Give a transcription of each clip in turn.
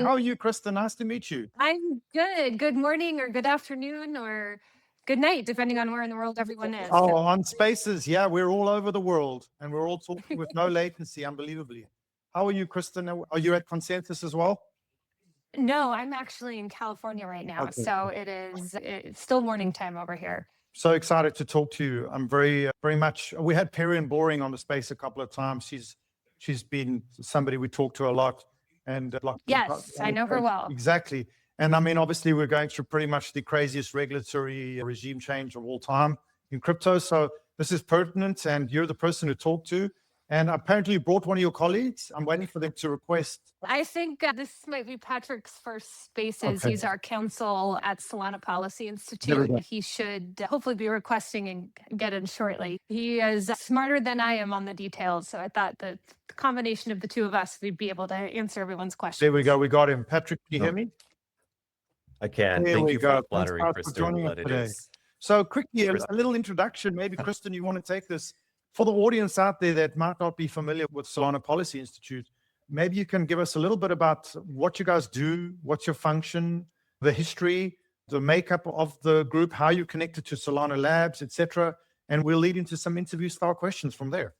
How are you, Kristin? Nice to meet you. I'm good. Good morning or good afternoon or good night, depending on where in the world everyone is. Oh, on Spaces. Yeah, we're all over the world and we're all talking with no latency, unbelievably. How are you, Kristin? Are you at Consensus as well? No, I'm actually in California right now, Okay. so it's still morning time over here. So excited to talk to you. I'm very much. We had Perry and Boring on the space a couple of times. She's been somebody we talk to a lot, and Yes, I know her well. exactly. And I mean, obviously, we're going through pretty much the craziest regulatory regime change of all time in crypto. So this is pertinent, and you're the person to talk to. And apparently, you brought one of your colleagues. I'm waiting for them to request. I think this might be Patrick's first spaces. Okay, He's our counsel at Solana Policy there we Institute. go. He should hopefully be requesting and get in shortly. He is smarter than I am on the details, so I thought that the combination of the two of us, we'd be able to answer everyone's questions. There we go. We got him. Patrick, can you hear me? I can. There Thank we you for go. the Thanks, flattery, guys, for Kristin, joining us but it today. is So quickly, a little introduction. Maybe, Kristin, you want to take this for the audience out there that might not be familiar with Solana Policy Institute. Maybe you can give us a little bit about what you guys do, what's your function, the history, the makeup of the group, how you connected to Solana Labs, etc. And we'll lead into some interview style questions from there.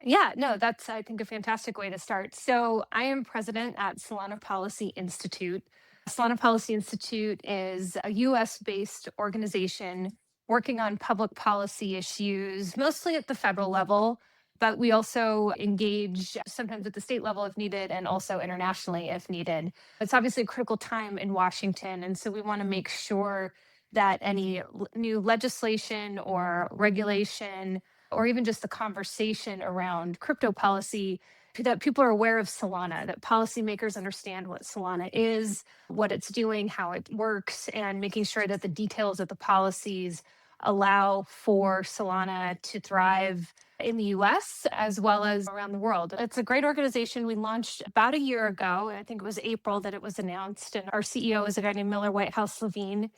Yeah, no, that's, I think, a fantastic way to start. So, I am president at Solana Policy Institute. Solana Policy Institute is a US based organization working on public policy issues, mostly at the federal level, but we also engage sometimes at the state level if needed and also internationally if needed. It's obviously a critical time in Washington. And so, we want to make sure that any new legislation or regulation or even just the conversation around crypto policy, that people are aware of Solana, that policymakers understand what Solana is, what it's doing, how it works, and making sure that the details of the policies allow for Solana to thrive in the US as well as around the world. It's a great organization. We launched about a year ago. I think it was April that it was announced. And our CEO is a guy named Miller Whitehouse Levine.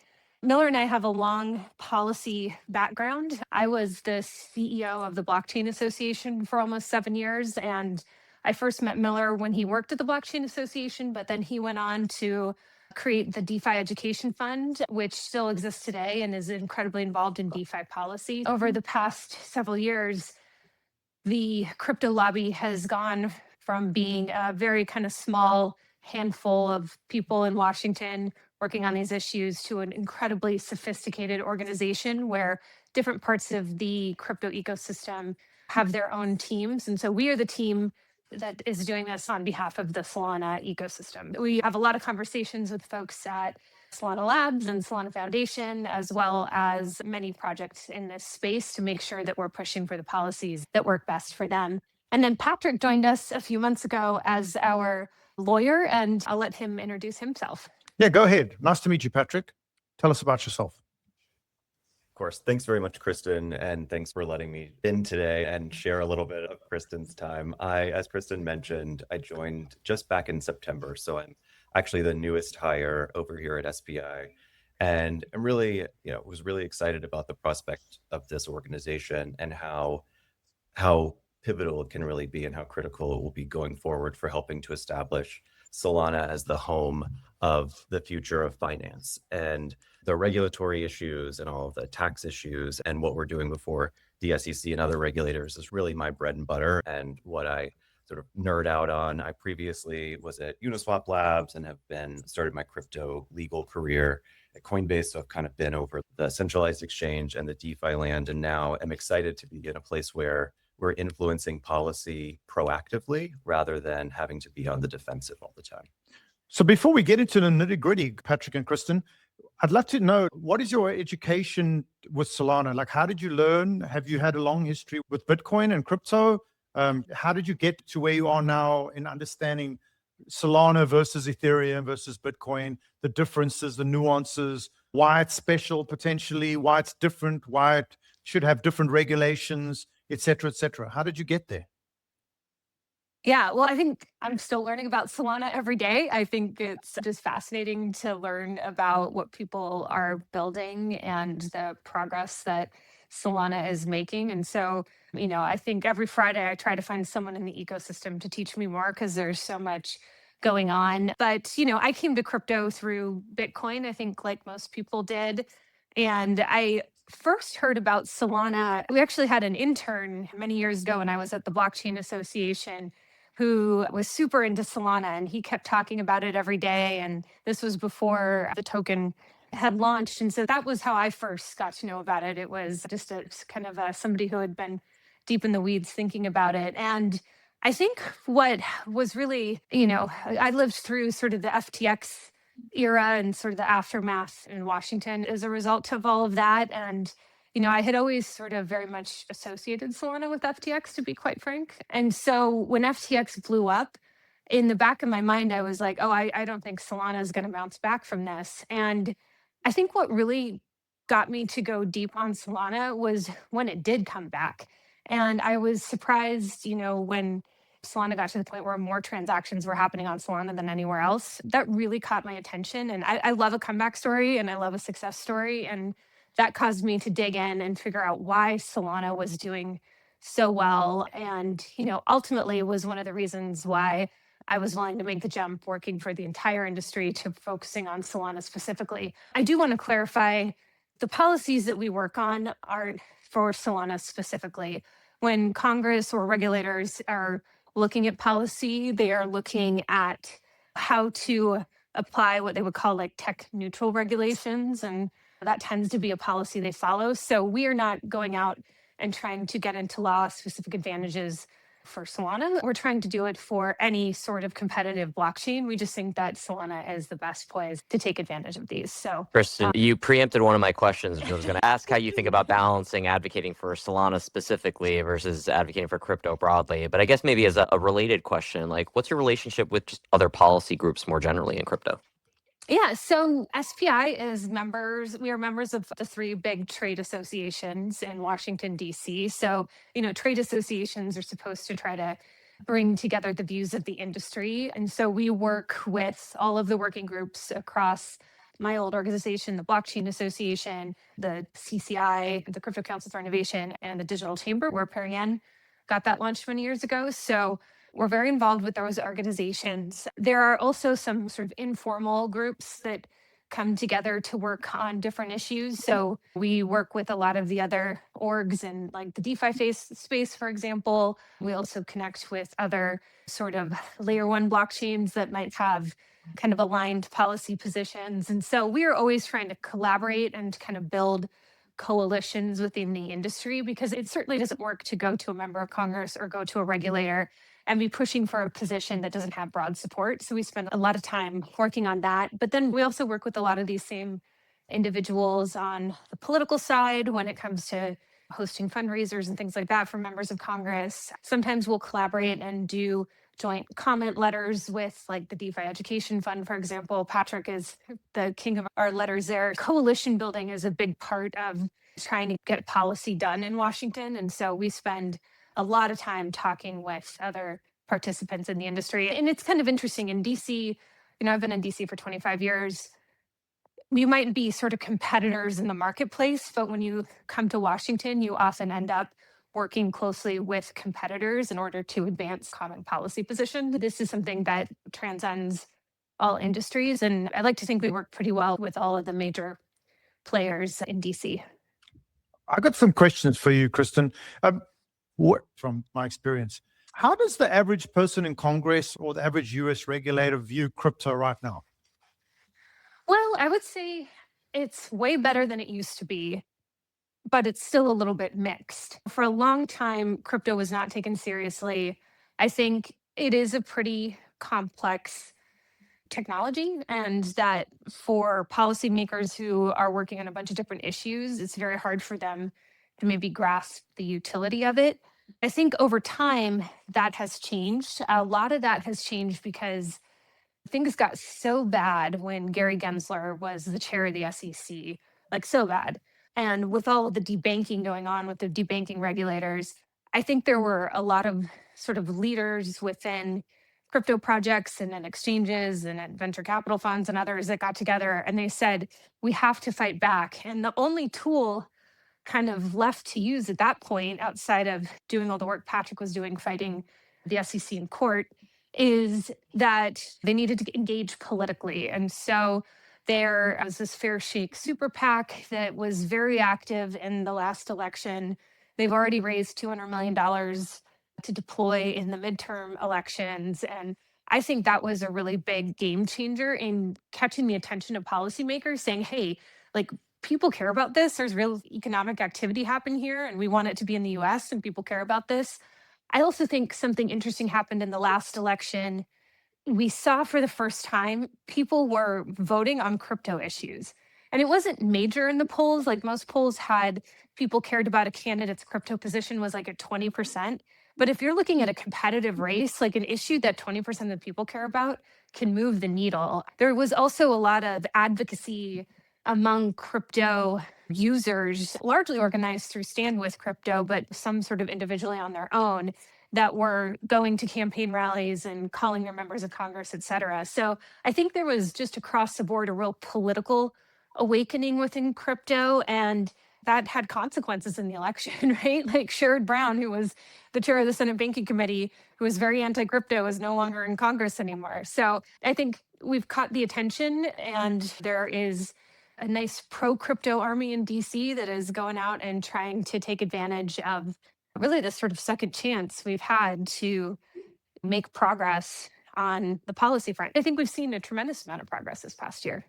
Miller and I have a long policy background. I was the CEO of the Blockchain Association for almost 7 years. And I first met Miller when he worked at the Blockchain Association, but then he went on to create the DeFi Education Fund, which still exists today and is incredibly involved in DeFi policy. Over the past several years, the crypto lobby has gone from being a very kind of small handful of people in Washington working on these issues to an incredibly sophisticated organization where different parts of the crypto ecosystem have their own teams. And so we are the team that is doing this on behalf of the Solana ecosystem. We have a lot of conversations with folks at Solana Labs and Solana Foundation, as well as many projects in this space to make sure that we're pushing for the policies that work best for them. And then Patrick joined us a few months ago as our lawyer, and I'll let him introduce himself. Yeah, go ahead. Nice to meet you, Patrick. Tell us about yourself. Of course. Thanks very much, Kristin, and thanks for letting me in today and share a little bit of Kristin's time. As Kristin mentioned, I joined just back in September, so I'm actually the newest hire over here at SPI. And I'm really, was really excited about the prospect of this organization and how pivotal it can really be and how critical it will be going forward for helping to establish Solana as the home of the future of finance. And the regulatory issues and all of the tax issues and what we're doing before the SEC and other regulators is really my bread and butter and what I sort of nerd out on. I previously was at Uniswap Labs and have started my crypto legal career at Coinbase. So I've kind of been over the centralized exchange and the DeFi land. And now I'm excited to be in a place where we're influencing policy proactively rather than having to be on the defensive all the time. So before we get into the nitty gritty, Patrick and Kristin, I'd love to know, what is your education with Solana? Like, how did you learn? Have you had a long history with Bitcoin and crypto? How did you get to where you are now in understanding Solana versus Ethereum versus Bitcoin, the differences, the nuances, why it's special potentially, why it's different, why it should have different regulations, et cetera, et cetera? How did you get there? Yeah, well, I think I'm still learning about Solana every day. I think it's just fascinating to learn about what people are building and the progress that Solana is making. And so, I think every Friday I try to find someone in the ecosystem to teach me more because there's so much going on. But, I came to crypto through Bitcoin, I think like most people did. And I first heard about Solana. We actually had an intern many years ago when I was at the Blockchain Association who was super into Solana, and he kept talking about it every day. And this was before the token had launched. And so that was how I first got to know about it. It was just a kind of somebody who had been deep in the weeds thinking about it. And I think what was really, I lived through sort of the FTX era and sort of the aftermath in Washington as a result of all of that. And, I had always sort of very much associated Solana with FTX, to be quite frank. And so when FTX blew up, in the back of my mind, I was like, oh, I don't think Solana is going to bounce back from this. And I think what really got me to go deep on Solana was when it did come back. And I was surprised, when Solana got to the point where more transactions were happening on Solana than anywhere else. That really caught my attention. And I love a comeback story and I love a success story. And that caused me to dig in and figure out why Solana was doing so well. And, ultimately it was one of the reasons why I was willing to make the jump working for the entire industry to focusing on Solana specifically. I do want to clarify the policies that we work on aren't for Solana specifically. When Congress or regulators are looking at policy, they are looking at how to apply what they would call like tech neutral regulations. And that tends to be a policy they follow. So we are not going out and trying to get into law specific advantages for Solana. We're trying to do it for any sort of competitive blockchain. We just think that Solana is the best poised to take advantage of these. So, Kristin, you preempted one of my questions, which I was going to ask how you think about balancing advocating for Solana specifically versus advocating for crypto broadly. But I guess maybe as a related question, like what's your relationship with just other policy groups more generally in crypto? yeah, so SPI is members. We are members of the three big trade associations in Washington, D.C. So, trade associations are supposed to try to bring together the views of the industry. And so we work with all of the working groups across my old organization, the Blockchain Association, the CCI, the Crypto Council for Innovation, and the Digital Chamber, where Perian got that launched many years ago. So we're very involved with those organizations. There are also some sort of informal groups that come together to work on different issues. So we work with a lot of the other orgs in like the DeFi space, for example. We also connect with other sort of layer one blockchains that might have kind of aligned policy positions. And so we are always trying to collaborate and kind of build coalitions within the industry, because it certainly doesn't work to go to a member of Congress or go to a regulator and be pushing for a position that doesn't have broad support. So we spend a lot of time working on that. But then we also work with a lot of these same individuals on the political side when it comes to hosting fundraisers and things like that for members of Congress. Sometimes we'll collaborate and do joint comment letters with like the DeFi Education Fund, for example. Patrick is the king of our letters there. Coalition building is a big part of trying to get policy done in Washington. And so we spend a lot of time talking with other participants in the industry. And it's kind of interesting in DC, I've been in DC for 25 years. You might be sort of competitors in the marketplace, but when you come to Washington, you often end up working closely with competitors in order to advance common policy position. This is something that transcends all industries. And I like to think we work pretty well with all of the major players in DC. I got some questions for you, Kristin. From my experience, how does the average person in Congress or the average US regulator view crypto right now? Well, I would say it's way better than it used to be, but it's still a little bit mixed. For a long time, crypto was not taken seriously. I think it is a pretty complex technology, and that for policymakers who are working on a bunch of different issues, it's very hard for them to maybe grasp the utility of it. I think over time that has changed. A lot of that has changed because things got so bad when Gary Gensler was the chair of the SEC, like so bad. And with all of the debanking going on with the debanking regulators, I think there were a lot of sort of leaders within crypto projects and then exchanges and at venture capital funds and others that got together and they said, we have to fight back. And the only tool kind of left to use at that point, outside of doing all the work Patrick was doing, fighting the SEC in court, is that they needed to engage politically. And so there was this Fair Shake super PAC that was very active in the last election. They've already raised $200 million to deploy in the midterm elections. And I think that was a really big game changer in catching the attention of policymakers saying, hey, like people care about this. There's real economic activity happening here, and we want it to be in the US, and people care about this. I also think something interesting happened in the last election. We saw for the first time people were voting on crypto issues. And it wasn't major in the polls. Like most polls had people cared about a candidate's crypto position was like at 20%. But if you're looking at a competitive race, like an issue that 20% of the people care about can move the needle. There was also a lot of advocacy among crypto users, largely organized through Stand With Crypto, but some sort of individually on their own, that were going to campaign rallies and calling their members of Congress, et cetera. So I think there was just across the board a real political awakening within crypto, and that had consequences in the election, right? Like Sherrod Brown, who was the chair of the Senate Banking Committee, who was very anti-crypto, is no longer in Congress anymore. So I think we've caught the attention, and there is a nice pro-crypto army in DC that is going out and trying to take advantage of really this sort of second chance we've had to make progress on the policy front. I think we've seen a tremendous amount of progress this past year.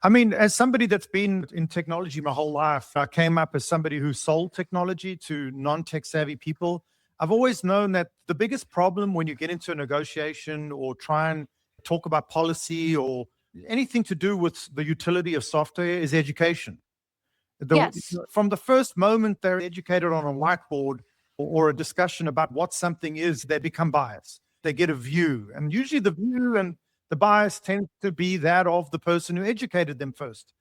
I mean, as somebody that's been in technology my whole life, I came up as somebody who sold technology to non-tech savvy people. I've always known that the biggest problem when you get into a negotiation or try and talk about policy or anything to do with the utility of software is education. Yes. From the first moment they're educated on a whiteboard or a discussion about what something is, they become biased. They get a view. And usually the view and the bias tends to be that of the person who educated them first.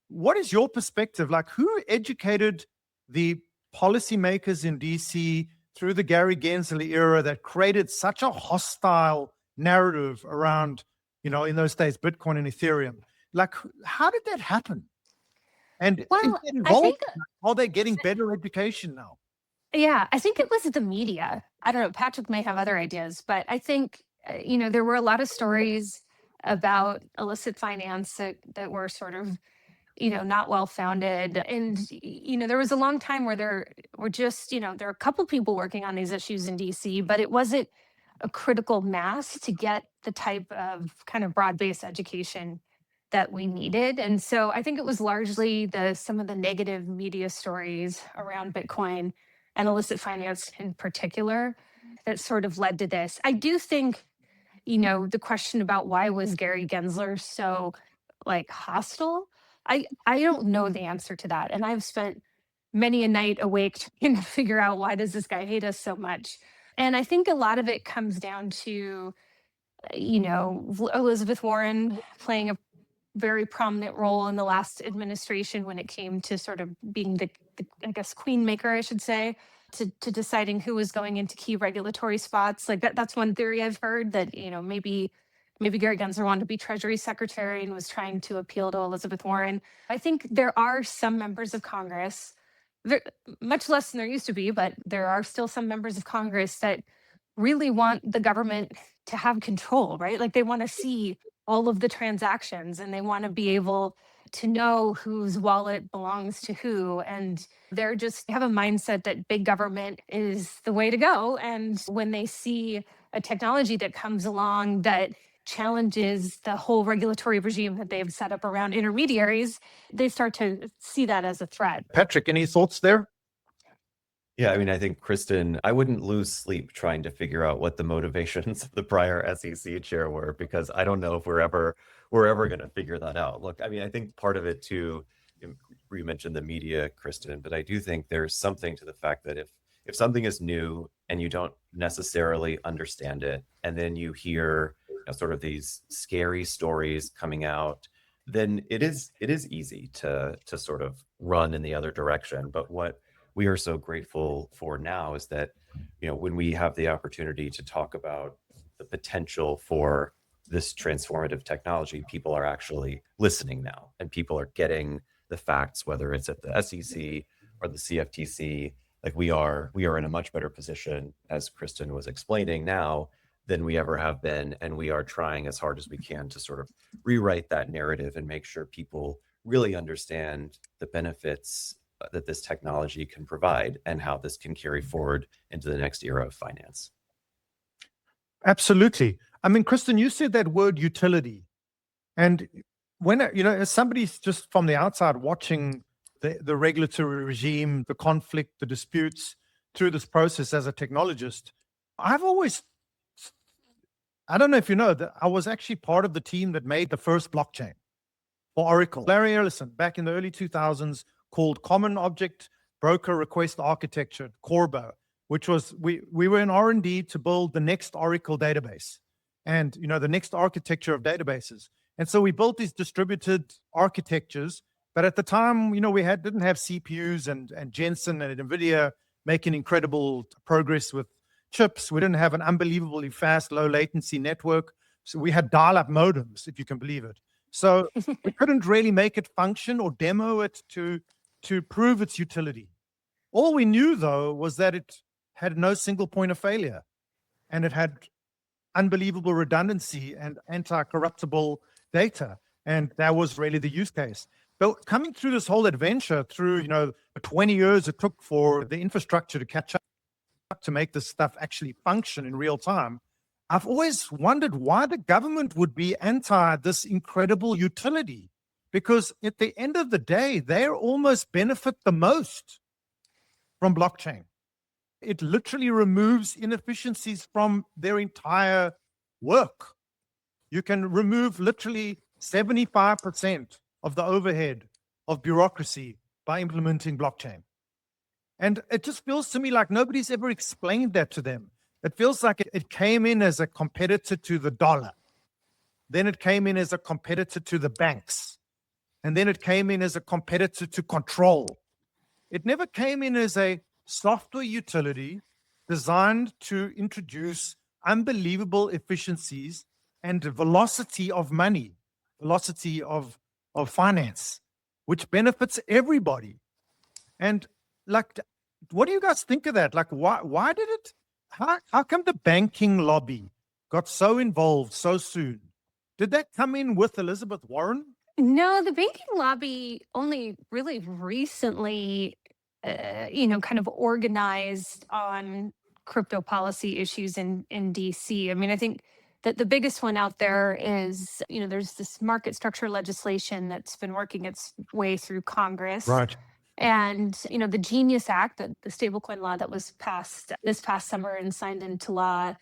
What is your perspective? Like, who educated the policymakers in DC through the Gary Gensler era that created such a hostile narrative around, in those days, Bitcoin and Ethereum? Like, how did that happen? And Well, is that I think, are they getting better education now? yeah, I think it was the media. I don't know, Patrick may have other ideas, but I think, there were a lot of stories about illicit finance that were sort of, not well founded. And, there was a long time where there were just, there are a couple people working on these issues in DC, but it wasn't a critical mass to get the type of kind of broad-based education that we needed. And so I think it was largely some of the negative media stories around Bitcoin and illicit finance in particular that sort of led to this. I do think, the question about why was Gary Gensler so hostile? I don't know the answer to that. And I've spent many a night awake trying to figure out why does this guy hate us so much? And I think a lot of it comes down to, Elizabeth Warren playing a very prominent role in the last administration when it came to sort of being the I guess, queen maker, I should say, to deciding who was going into key regulatory spots. Like that's one theory I've heard that, maybe Gary Gensler wanted to be Treasury Secretary and was trying to appeal to Elizabeth Warren. I think there are some members of Congress, much less than there used to be, but there are still some members of Congress that really want the government to have control, right? Like they want to see all of the transactions and they want to be able to know whose wallet belongs to who. And they're just have a mindset that big government is the way to go. And when they see a technology that comes along that challenges the whole regulatory regime that they've set up around intermediaries, they start to see that as a threat. Patrick, any thoughts there? Yeah, I mean, I think, Kristin, I wouldn't lose sleep trying to figure out what the motivations of the prior SEC chair were, because I don't know if we're ever going to figure that out. Look, I mean, I think part of it too, you mentioned the media, Kristin, but I do think there's something to the fact that if something is new and you don't necessarily understand it, and then you hear sort of these scary stories coming out, then it is easy to sort of run in the other direction. But what we are so grateful for now is that, when we have the opportunity to talk about the potential for this transformative technology, people are actually listening now, and people are getting the facts, whether it's at the SEC or the CFTC. Like we are in a much better position, as Kristin was explaining now, than we ever have been. And we are trying as hard as we can to sort of rewrite that narrative and make sure people really understand the benefits that this technology can provide and how this can carry forward into the next era of finance. Absolutely. I mean, Kristin, you said that word utility. And when, as somebody's just from the outside watching the regulatory regime, the conflict, the disputes through this process as a technologist, I don't know if you know that I was actually part of the team that made the first blockchain for Oracle. Larry Ellison, back in the early 2000s, called Common Object Broker Request Architecture, Corbo, which was, we were in R&D to build the next Oracle database and, the next architecture of databases. And so we built these distributed architectures, but at the time, we didn't have CPUs and Jensen and NVIDIA making incredible progress with chips. We didn't have an unbelievably fast, low latency network. So we had dial-up modems, if you can believe it. So we couldn't really make it function or demo it to prove its utility. All we knew, though, was that it had no single point of failure, and it had unbelievable redundancy and anti-corruptible data. And that was really the use case. But coming through this whole adventure, through, the 20 years it took for the infrastructure to catch up to make this stuff actually function in real time, I've always wondered why the government would be anti this incredible utility. Because at the end of the day, they almost benefit the most from blockchain. It literally removes inefficiencies from their entire work. You can remove literally 75% of the overhead of bureaucracy by implementing blockchain. And it just feels to me like nobody's ever explained that to them. It feels like it came in as a competitor to the dollar. Then it came in as a competitor to the banks. And then it came in as a competitor to control. It never came in as a software utility designed to introduce unbelievable efficiencies and velocity of money, velocity of finance, which benefits everybody. And what do you guys think of that? Why did it, how come the banking lobby got so involved so soon? Did that come in with Elizabeth Warren? No, the banking lobby only really recently, kind of organized on crypto policy issues in DC. I mean, I think that the biggest one out there is, there's this market structure legislation that's been working its way through Congress. Right. And, the Genius Act, the stablecoin law that was passed this past summer and signed into law,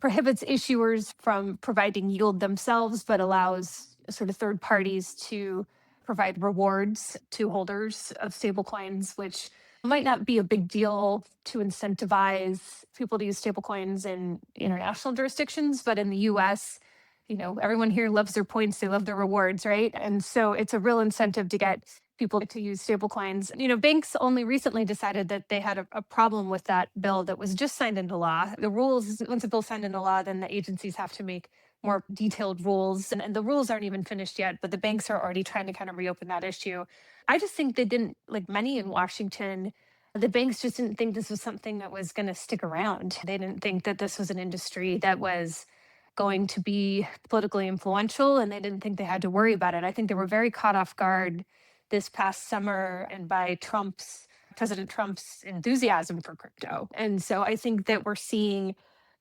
prohibits issuers from providing yield themselves, but allows sort of third parties to provide rewards to holders of stablecoins, which might not be a big deal to incentivize people to use stablecoins in international jurisdictions, but in the US, everyone here loves their points, they love their rewards, right? And so it's a real incentive to get people to use stablecoins. Banks only recently decided that they had a problem with that bill that was just signed into law. The rules, once a bill's signed into law, then the agencies have to make more detailed rules. And the rules aren't even finished yet, but the banks are already trying to kind of reopen that issue. I just think they didn't, like many in Washington, the banks just didn't think this was something that was going to stick around. They didn't think that this was an industry that was going to be politically influential, and they didn't think they had to worry about it. I think they were very caught off guard this past summer and by President Trump's enthusiasm for crypto. And so I think that we're seeing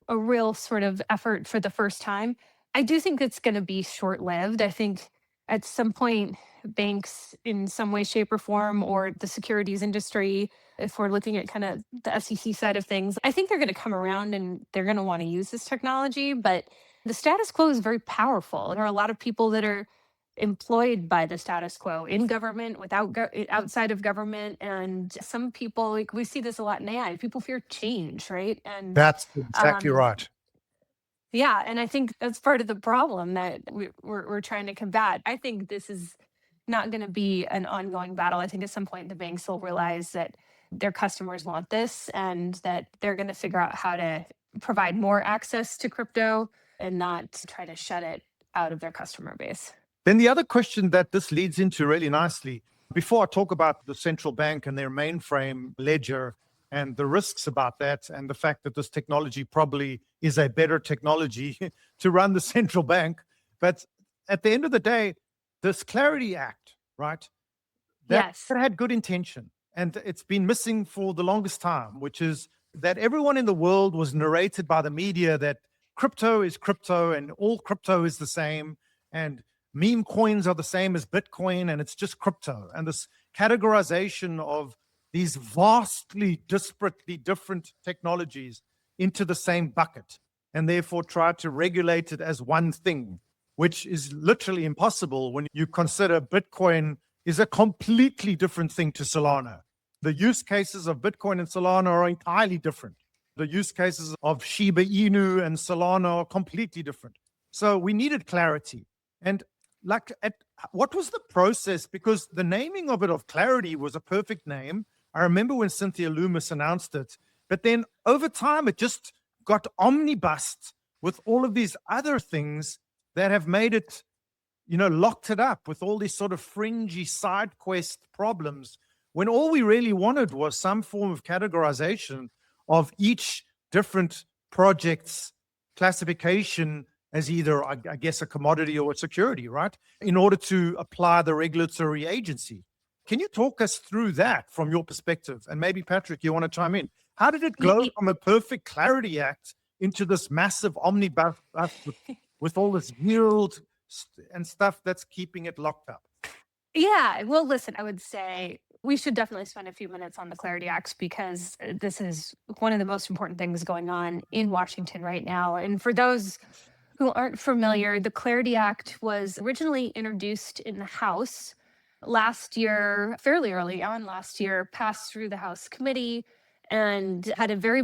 a real sort of effort for the first time. I do think it's going to be short-lived. I think at some point, banks in some way, shape, or form, or the securities industry, if we're looking at kind of the SEC side of things, I think they're going to come around and they're going to want to use this technology. But the status quo is very powerful. There are a lot of people that are employed by the status quo in government, outside of government. And some people, like we see this a lot in AI, people fear change, right? And That's exactly right. Yeah, and I think that's part of the problem that we're trying to combat. I think this is not going to be an ongoing battle. I think at some point the banks will realize that their customers want this and that they're going to figure out how to provide more access to crypto and not try to shut it out of their customer base. Then the other question that this leads into really nicely, before I talk about the central bank and their mainframe ledger and the risks about that, and the fact that this technology probably is a better technology to run the central bank. But at the end of the day, this Clarity Act, right? That Yes. had good intention, and it's been missing for the longest time, which is that everyone in the world was narrated by the media that crypto is crypto and all crypto is the same, and meme coins are the same as Bitcoin, and it's just crypto. And this categorization of these vastly disparately different technologies into the same bucket, and therefore try to regulate it as one thing, which is literally impossible when you consider Bitcoin is a completely different thing to Solana. The use cases of Bitcoin and Solana are entirely different. The use cases of Shiba Inu and Solana are completely different. So we needed clarity. And what was the process? Because the naming of it, of Clarity, was a perfect name. I remember when Cynthia Loomis announced it, but then over time it just got omnibused with all of these other things that have made it, locked it up with all these sort of fringy side quest problems, when all we really wanted was some form of categorization of each different project's classification as either, I guess, a commodity or a security, right? In order to apply the regulatory agency. Can you talk us through that from your perspective? And maybe, Patrick, you want to chime in. How did it go from a perfect Clarity Act into this massive omnibus with all this yield and stuff that's keeping it locked up? Yeah, well, listen, I would say we should definitely spend a few minutes on the Clarity Acts, because this is one of the most important things going on in Washington right now. And for those who aren't familiar, the Clarity Act was originally introduced in the House last year, fairly early on last year, passed through the House committee and had a very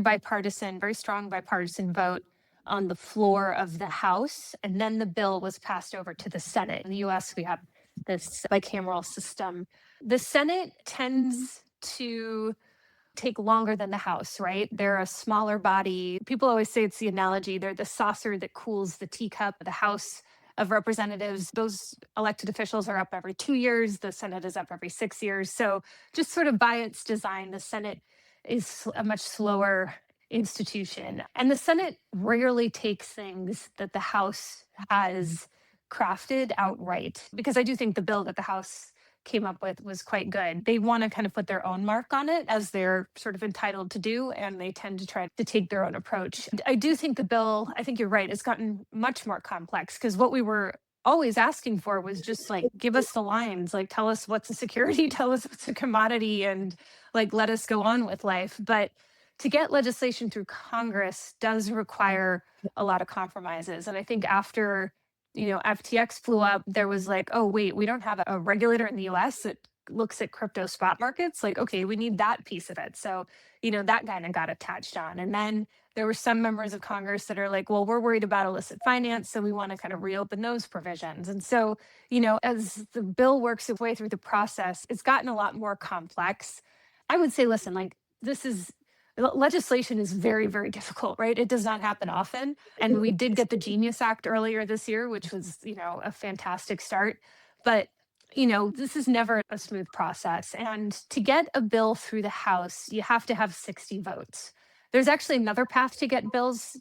strong bipartisan vote on the floor of the House. And then the bill was passed over to the Senate. In the US, we have this bicameral system. The Senate tends to take longer than the House, right? They're a smaller body. People always say, it's the analogy, they're the saucer that cools the teacup. The House of Representatives, those elected officials are up every 2 years. The Senate is up every 6 years. So just sort of by its design, the Senate is a much slower institution. And the Senate rarely takes things that the House has crafted outright, because I do think the bill that the House came up with was quite good. They want to kind of put their own mark on it, as they're sort of entitled to do, and they tend to try to take their own approach. I do think the bill, I think you're right, it's gotten much more complex, because what we were always asking for was just like, give us the lines, like tell us what's a security, tell us what's a commodity, and like let us go on with life. But to get legislation through Congress does require a lot of compromises. And I think after FTX flew up, there was like, oh, wait, we don't have a regulator in the US that looks at crypto spot markets. Like, okay, we need that piece of it. So, that kind of got attached on. And then there were some members of Congress that are like, well, we're worried about illicit finance, so we want to kind of reopen those provisions. And so, as the bill works its way through the process, it's gotten a lot more complex. I would say, listen, like legislation is very, very difficult, right? It does not happen often. And we did get the Genius Act earlier this year, which was, a fantastic start. But, this is never a smooth process. And to get a bill through the House, you have to have 60 votes. There's actually another path to get bills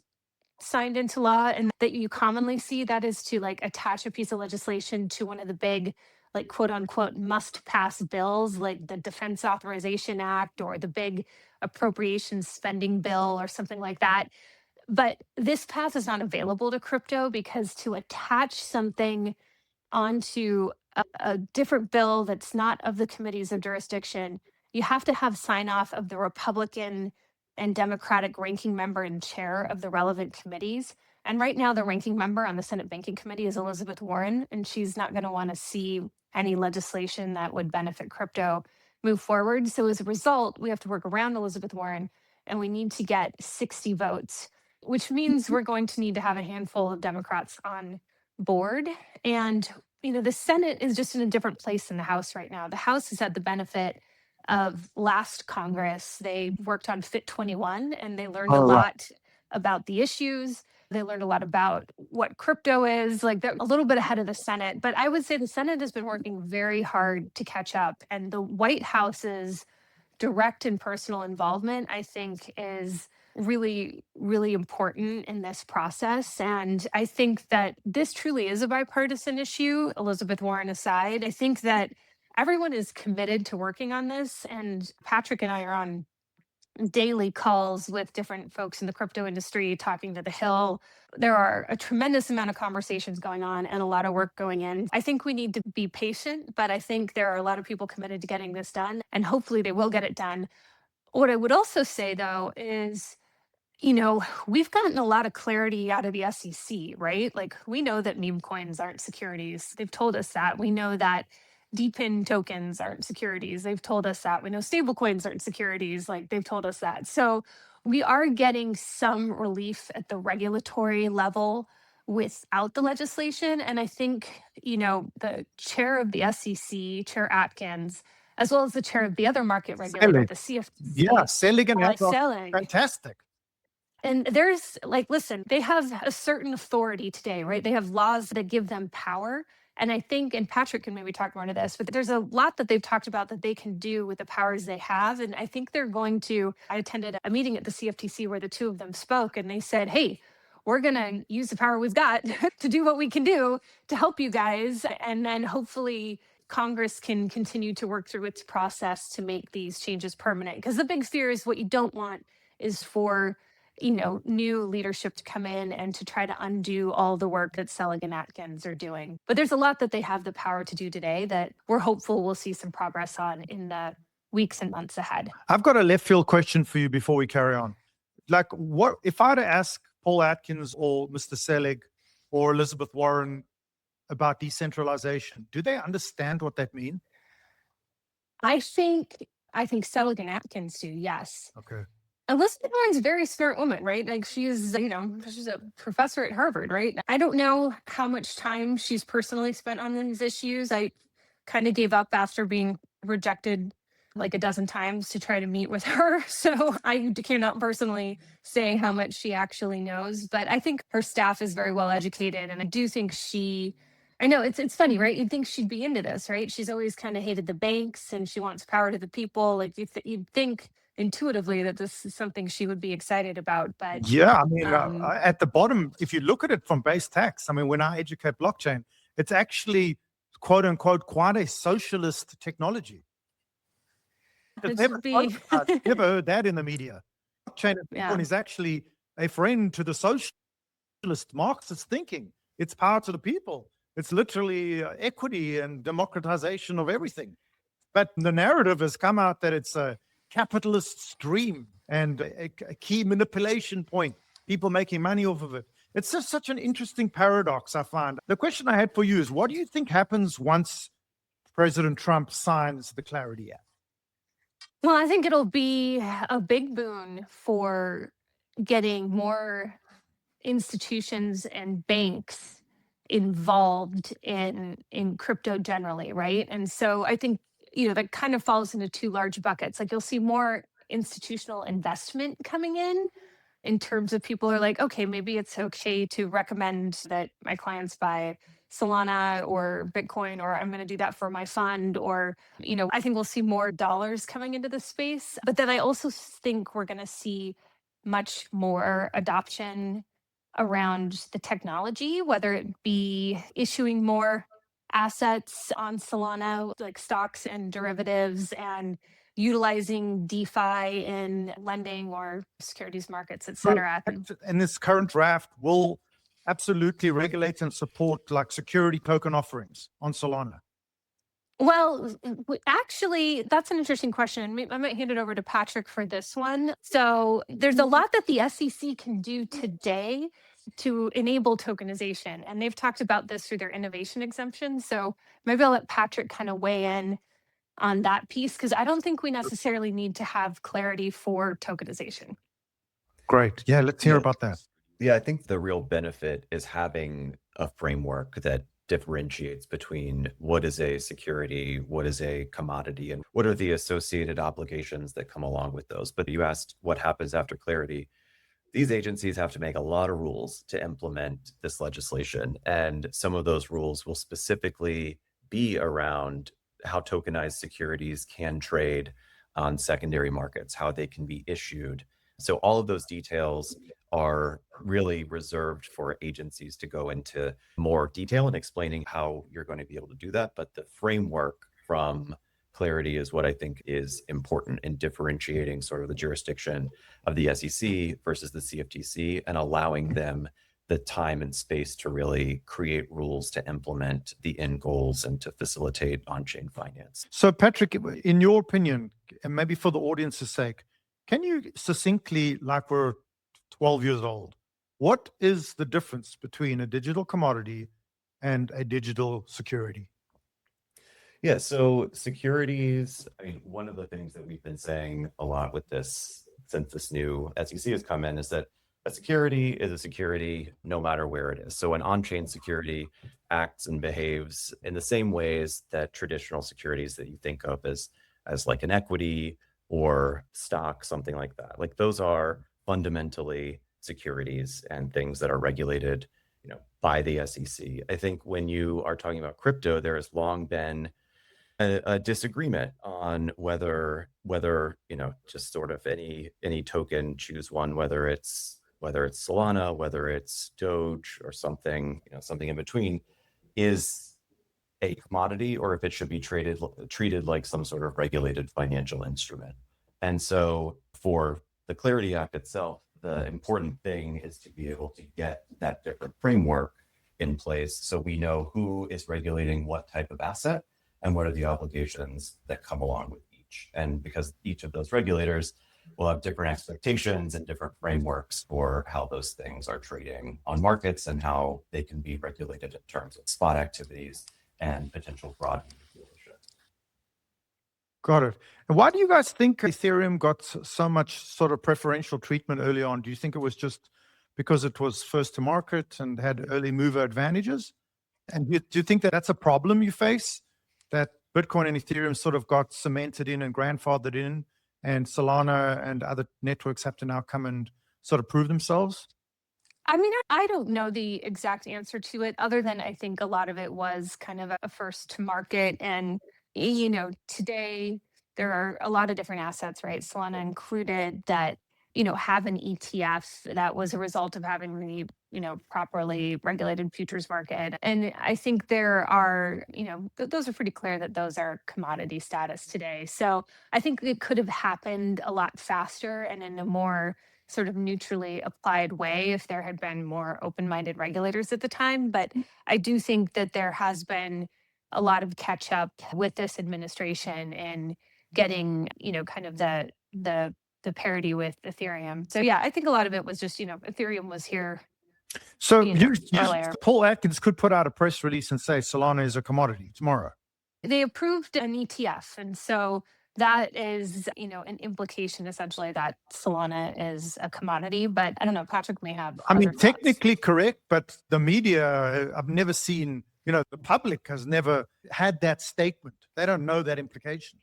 signed into law, and that you commonly see, that is to like attach a piece of legislation to one of the big, like quote unquote must pass bills, like the Defense Authorization Act or the big appropriations spending bill or something like that. But this path is not available to crypto, because to attach something onto a different bill that's not of the committees of jurisdiction, you have to have sign off of the Republican and Democratic ranking member and chair of the relevant committees. And right now, the ranking member on the Senate Banking Committee is Elizabeth Warren, and she's not going to want to see any legislation that would benefit crypto move forward. So as a result, we have to work around Elizabeth Warren, and we need to get 60 votes, which means we're going to need to have a handful of Democrats on board. And, the Senate is just in a different place than the House right now. The House has had the benefit of last Congress. They worked on Fit 21, and they learned a lot about the issues. They learned a lot about what crypto is. Like, they're a little bit ahead of the Senate. But I would say the Senate has been working very hard to catch up. And the White House's direct and personal involvement, I think, is really, really important in this process. And I think that this truly is a bipartisan issue, Elizabeth Warren aside. I think that everyone is committed to working on this. And Patrick and I are on daily calls with different folks in the crypto industry, talking to the Hill. There are a tremendous amount of conversations going on and a lot of work going in. I think we need to be patient, but I think there are a lot of people committed to getting this done, and hopefully they will get it done. What I would also say, though, is we've gotten a lot of clarity out of the SEC, right? Like, we know that meme coins aren't securities. They've told us that. We know that DPIN tokens aren't securities. They've told us that. We know stable coins aren't securities. Like, they've told us that. So we are getting some relief at the regulatory level without the legislation. And I think, the chair of the SEC, Chair Atkins, as well as the chair of the other market regulator, the CFTC. Yeah, selling and selling. fantastic. And there's listen, they have a certain authority today, right? They have laws that give them power. And I think, and Patrick can maybe talk more to this, but there's a lot that they've talked about that they can do with the powers they have. And I think they're going to, I attended a meeting at the CFTC where the two of them spoke, and they said, hey, we're going to use the power we've got to do what we can do to help you guys. And then hopefully Congress can continue to work through its process to make these changes permanent. Because the big fear is, what you don't want is for new leadership to come in and to try to undo all the work that Selig and Atkins are doing. But there's a lot that they have the power to do today that we're hopeful we'll see some progress on in the weeks and months ahead. I've got a left field question for you before we carry on. Like, what if I were to ask Paul Atkins or Mr. Selig or Elizabeth Warren about decentralization, do they understand what that means? I think Selig and Atkins do, yes. Okay. Elizabeth Warren's a very smart woman, right? Like, she's a professor at Harvard, right? I don't know how much time she's personally spent on these issues. I kind of gave up after being rejected like a dozen times to try to meet with her. So I cannot personally say how much she actually knows, but I think her staff is very well educated. And I do think I know it's funny, right? You'd think she'd be into this, right? She's always kind of hated the banks and she wants power to the people. Like, you'd think intuitively that this is something she would be excited about. But yeah, I mean, at the bottom, if you look at it from base tax, I mean, when I educate blockchain, it's actually, quote unquote, quite a socialist technology. Never heard that in the media. Blockchain is actually a friend to the socialist Marxist thinking. It's power to the people. It's literally equity and democratization of everything. But the narrative has come out that it's a capitalist stream and a key manipulation point, people making money off of it. It's just such an interesting paradox, I find. The question I had for you is, what do you think happens once President Trump signs the Clarity Act? Well, I think it'll be a big boon for getting more institutions and banks involved in crypto generally, right? And so I think that kind of falls into two large buckets. Like, you'll see more institutional investment coming in terms of people are like, okay, maybe it's okay to recommend that my clients buy Solana or Bitcoin, or I'm going to do that for my fund, or, I think we'll see more dollars coming into the space. But then I also think we're going to see much more adoption around the technology, whether it be issuing more assets on Solana, like stocks and derivatives, and utilizing DeFi in lending or securities markets, et cetera. And this current draft will absolutely regulate and support like security token offerings on Solana. Well, actually, that's an interesting question. I might hand it over to Patrick for this one. So there's a lot that the SEC can do today to enable tokenization. And they've talked about this through their innovation exemption. So maybe I'll let Patrick kind of weigh in on that piece, because I don't think we necessarily need to have clarity for tokenization. Great. Yeah, let's hear about that. Yeah, I think the real benefit is having a framework that differentiates between what is a security, what is a commodity, and what are the associated obligations that come along with those. But you asked what happens after clarity. These agencies have to make a lot of rules to implement this legislation. And some of those rules will specifically be around how tokenized securities can trade, on secondary markets, how they can be issued. So all of those details are really reserved for agencies to go into more detail in explaining how you're going to be able to do that. But the framework from clarity is what I think is important in differentiating sort of the jurisdiction of the SEC versus the CFTC and allowing them the time and space to really create rules to implement the end goals and to facilitate on-chain finance. So, Patrick, in your opinion, and maybe for the audience's sake, can you succinctly, like we're 12 years old, what is the difference between a digital commodity and a digital security? Yeah, so securities, I mean, one of the things that we've been saying a lot with this since this new SEC has come in is that a security is a security no matter where it is. So an on-chain security acts and behaves in the same ways that traditional securities that you think of as like an equity or stock, something like that. Like those are fundamentally securities and things that are regulated, by the SEC. I think when you are talking about crypto, there has long been a disagreement on whether just sort of any token, choose one, whether it's Solana, whether it's Doge or something in between, is a commodity or if it should be treated like some sort of regulated financial instrument. And so for the Clarity Act itself, the important thing is to be able to get that different framework in place so we know who is regulating what type of asset and what are the obligations that come along with each. And because each of those regulators will have different expectations and different frameworks for how those things are trading on markets and how they can be regulated in terms of spot activities and potential fraud manipulation. Got it. And why do you guys think Ethereum got so much sort of preferential treatment early on? Do you think it was just because it was first to market and had early mover advantages? And do you think that that's a problem you face, that Bitcoin and Ethereum sort of got cemented in and grandfathered in, and Solana and other networks have to now come and sort of prove themselves? I mean, I don't know the exact answer to it, other than I think a lot of it was kind of a first to market. And, today there are a lot of different assets, right? Solana included, that, have an ETF that was a result of having the, properly regulated futures market. And I think there are, those are pretty clear that those are commodity status today. So I think it could have happened a lot faster and in a more sort of neutrally applied way if there had been more open-minded regulators at the time. But I do think that there has been a lot of catch up with this administration in getting, kind of the parity with Ethereum. So yeah, I think a lot of it was just, Ethereum was here. So earlier. Paul Atkins could put out a press release and say Solana is a commodity tomorrow. They approved an ETF. And so that is, an implication essentially that Solana is a commodity. But I don't know, Patrick may have. I mean, other thoughts. technically correct, but the media, I've never seen, the public has never had that statement. They don't know that implication.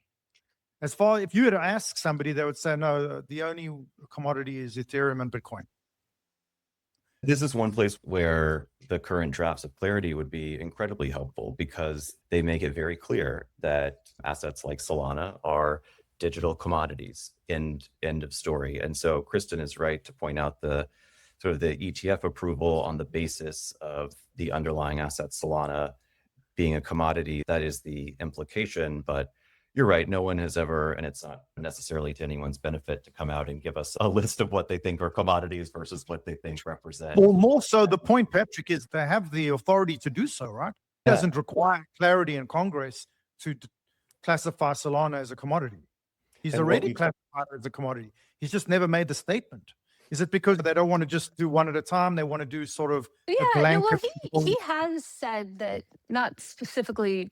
If you were to ask somebody, they would say, no, the only commodity is Ethereum and Bitcoin. This is one place where the current drafts of Clarity would be incredibly helpful because they make it very clear that assets like Solana are digital commodities. End of story. And so Kristin is right to point out the sort of the ETF approval on the basis of the underlying asset Solana being a commodity. That is the implication, but you're right. No one has ever, and it's not necessarily to anyone's benefit to come out and give us a list of what they think are commodities versus what they think represent. Well, more so, the point, Patrick, is they have the authority to do so, right? It doesn't require clarity in Congress to classify Solana as a commodity. He's already classified as a commodity. He's just never made the statement. Is it because they don't want to just do one at a time? They want to do sort of a blanket? Well, he has said that, not specifically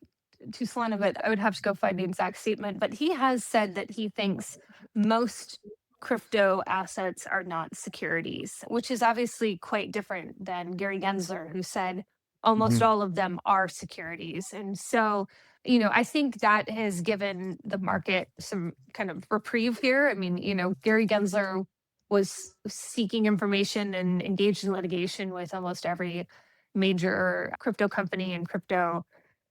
to Solana, but I would have to go find the exact statement. But he has said that he thinks most crypto assets are not securities, which is obviously quite different than Gary Gensler, who said almost all of them are securities. And so, I think that has given the market some kind of reprieve here. I mean, Gary Gensler was seeking information and engaged in litigation with almost every major crypto company and crypto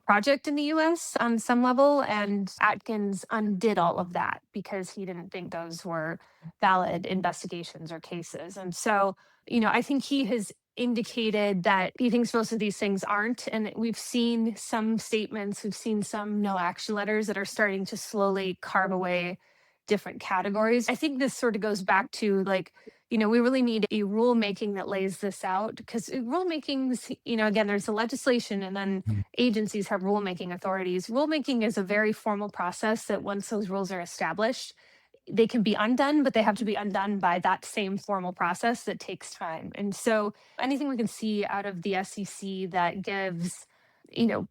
project in the US on some level. And Atkins undid all of that because he didn't think those were valid investigations or cases. And so, I think he has indicated that he thinks most of these things aren't. And we've seen some statements, we've seen some no action letters that are starting to slowly carve away different categories. I think this sort of goes back to we really need a rulemaking that lays this out, because rulemakings, again, there's the legislation and then agencies have rulemaking authorities. Rulemaking is a very formal process that once those rules are established, they can be undone, but they have to be undone by that same formal process that takes time. And so anything we can see out of the SEC that gives,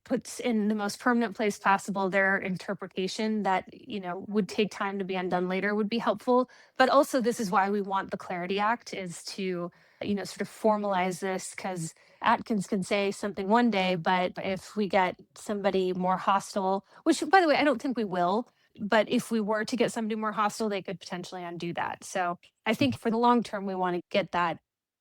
puts in the most permanent place possible their interpretation that, would take time to be undone later would be helpful. But also, this is why we want the Clarity Act, is to, sort of formalize this, because Atkins can say something one day, but if we get somebody more hostile, which, by the way, I don't think we will, but if we were to get somebody more hostile, they could potentially undo that. So I think for the long term, we want to get that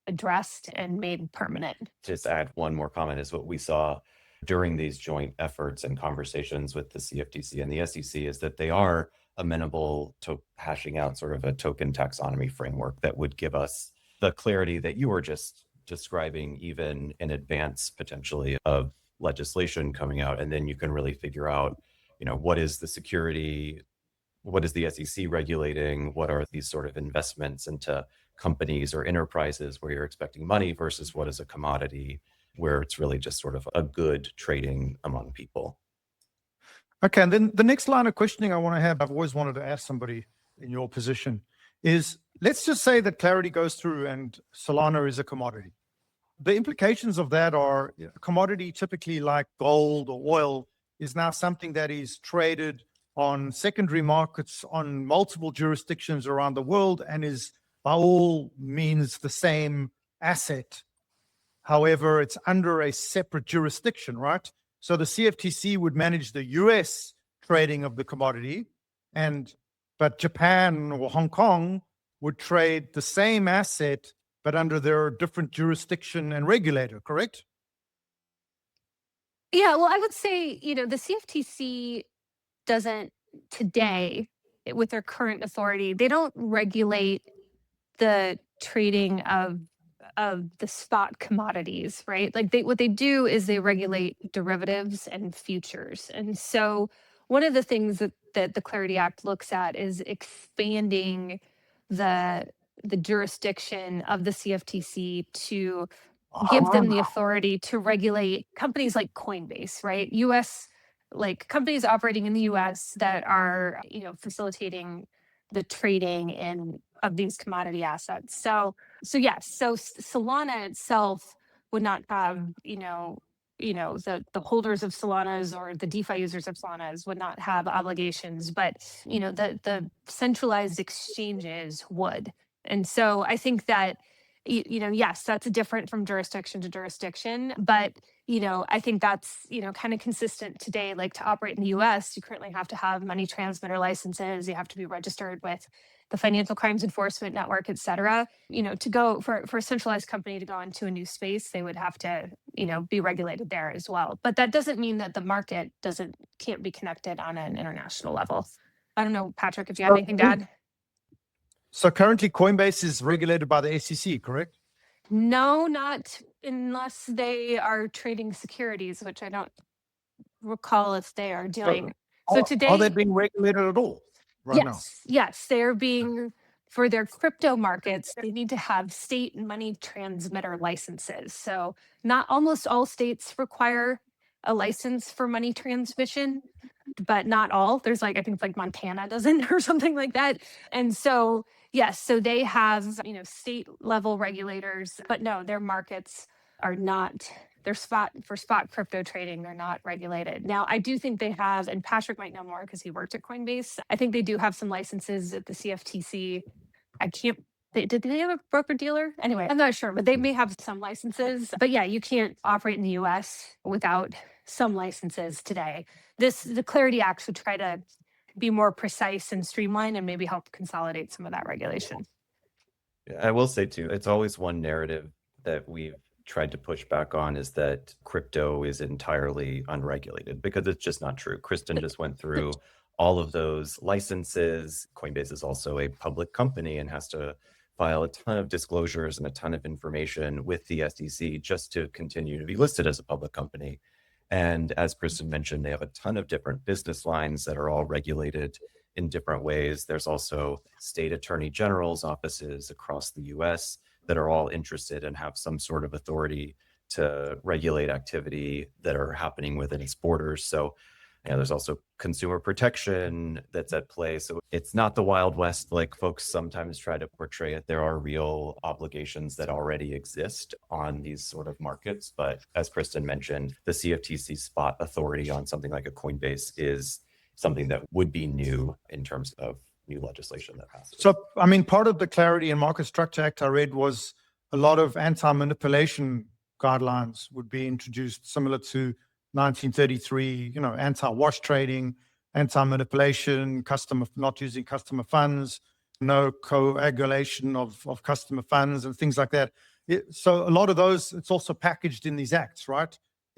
addressed and made permanent. Just add one more comment is what we saw during these joint efforts and conversations with the CFTC and the SEC is that they are amenable to hashing out sort of a token taxonomy framework that would give us the clarity that you were just describing, even in advance potentially of legislation coming out. And then you can really figure out, what is the security, what is the SEC regulating, what are these sort of investments into companies or enterprises where you're expecting money versus what is a commodity where it's really just sort of a good trading among people. Okay, and then the next line of questioning I want to have, I've always wanted to ask somebody in your position, is let's just say that Clarity goes through and Solana is a commodity. The implications of that are a commodity typically like gold or oil is now something that is traded on secondary markets on multiple jurisdictions around the world and is by all means the same asset. However, it's under a separate jurisdiction, right? So the CFTC would manage the US trading of the commodity, but Japan or Hong Kong would trade the same asset, but under their different jurisdiction and regulator, correct? Yeah, well, I would say, the CFTC doesn't today, with their current authority, they don't regulate the trading of the spot commodities, right? Like what they do is they regulate derivatives and futures. And so one of the things that the Clarity Act looks at is expanding the jurisdiction of the CFTC to give them the authority to regulate companies like Coinbase, right? US, like companies operating in the US that are, facilitating the trading of these commodity assets. So yes, so Solana itself would not have, the holders of Solanas or the DeFi users of Solanas would not have obligations, but the centralized exchanges would. And so I think that yes, that's different from jurisdiction to jurisdiction, but I think that's kind of consistent today. Like to operate in the US, you currently have to have money transmitter licenses, you have to be registered with the Financial Crimes Enforcement Network, et cetera. To go for a centralized company to go into a new space, they would have to, be regulated there as well. But that doesn't mean that the market can't be connected on an international level. I don't know, Patrick, if you have anything to add. So currently Coinbase is regulated by the SEC, correct? No, not unless they are trading securities, which I don't recall if they are doing. So today, are they being regulated at all right now? Yes, they're being, for their crypto markets, they need to have state money transmitter licenses. So not almost all states require a license for money transmission, but not all. There's I think it's like Montana doesn't or something like that. And so, yes, so they have, state level regulators, but no, their markets are not, they're spot crypto trading. They're not regulated. Now, I do think they have, and Patrick might know more because he worked at Coinbase. I think they do have some licenses at the CFTC. Did they have a broker dealer? Anyway, I'm not sure, but they may have some licenses. But yeah, you can't operate in the US without some licenses today. The Clarity Act would try to be more precise and streamlined and maybe help consolidate some of that regulation. Yeah, I will say too, it's always one narrative that we've tried to push back on is that crypto is entirely unregulated, because it's just not true. Kristin just went through all of those licenses. Coinbase is also a public company and has to file a ton of disclosures and a ton of information with the SEC just to continue to be listed as a public company. And as Kristin mentioned, they have a ton of different business lines that are all regulated in different ways. There's also state attorney general's offices across the US that are all interested and have some sort of authority to regulate activity that are happening within its borders. So there's also consumer protection that's at play. So it's not the Wild West like folks sometimes try to portray it. There are real obligations that already exist on these sort of markets. But as Kristin mentioned, the CFTC spot authority on something like a Coinbase is something that would be new in terms of new legislation that passes. So, I mean, part of the Clarity and Market Structure Act I read was a lot of anti-manipulation guidelines would be introduced, similar to 1933, anti-wash trading, anti-manipulation, not using customer funds, no coagulation of customer funds and things like that. So a lot of those, it's also packaged in these acts, right?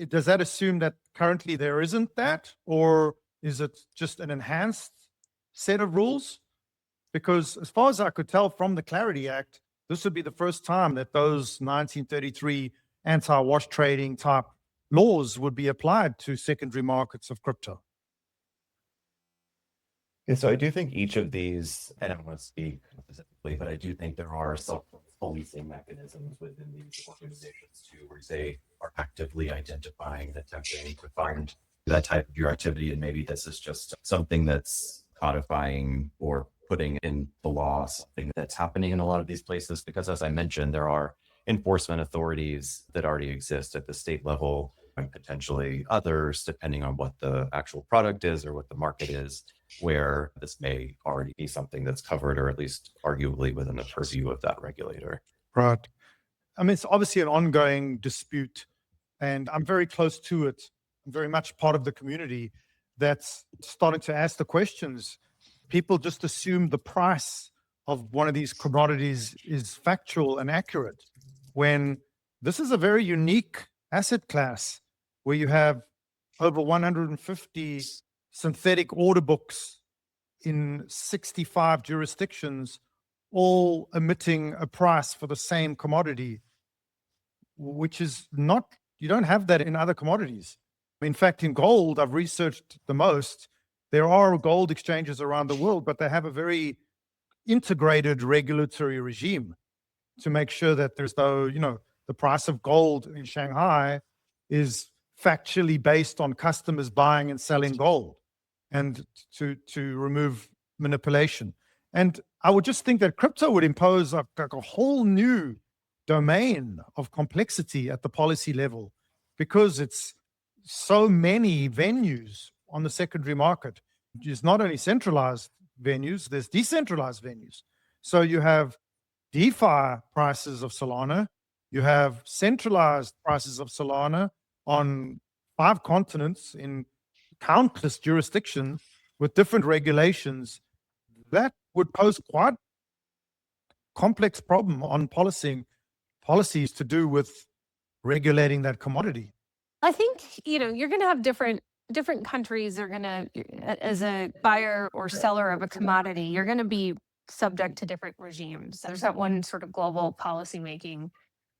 Does that assume that currently there isn't that, or is it just an enhanced set of rules? Because as far as I could tell from the Clarity Act, this would be the first time that those 1933 anti-wash trading type laws would be applied to secondary markets of crypto. Yeah, so I do think each of these, and I don't want to speak specifically, but I do think there are self-policing mechanisms within these organizations too, where they are actively identifying and attempting to find that type of your activity. And maybe this is just something that's codifying or putting in the law something that's happening in a lot of these places, because as I mentioned, there are enforcement authorities that already exist at the state level and potentially others, depending on what the actual product is or what the market is, where this may already be something that's covered, or at least arguably within the purview of that regulator. Right. I mean, it's obviously an ongoing dispute, and I'm very close to it. I'm very much part of the community that's starting to ask the questions. People just assume the price of one of these commodities is factual and accurate, when this is a very unique asset class where you have over 150 synthetic order books in 65 jurisdictions, all emitting a price for the same commodity, which is not, you don't have that in other commodities. In fact, in gold, I've researched the most. There are gold exchanges around the world, but they have a very integrated regulatory regime to make sure that there's no, the price of gold in Shanghai is factually based on customers buying and selling gold, and to remove manipulation. And I would just think that crypto would impose a whole new domain of complexity at the policy level, because it's so many venues on the secondary market. It's not only centralized venues, there's decentralized venues. So you have DeFi prices of Solana, you have centralized prices of Solana on 5 continents in countless jurisdictions with different regulations. That would pose quite complex problem on policies to do with regulating that commodity. I think, you're going to have different countries are going to, as a buyer or seller of a commodity, you're going to be subject to different regimes. There's not one sort of global policymaking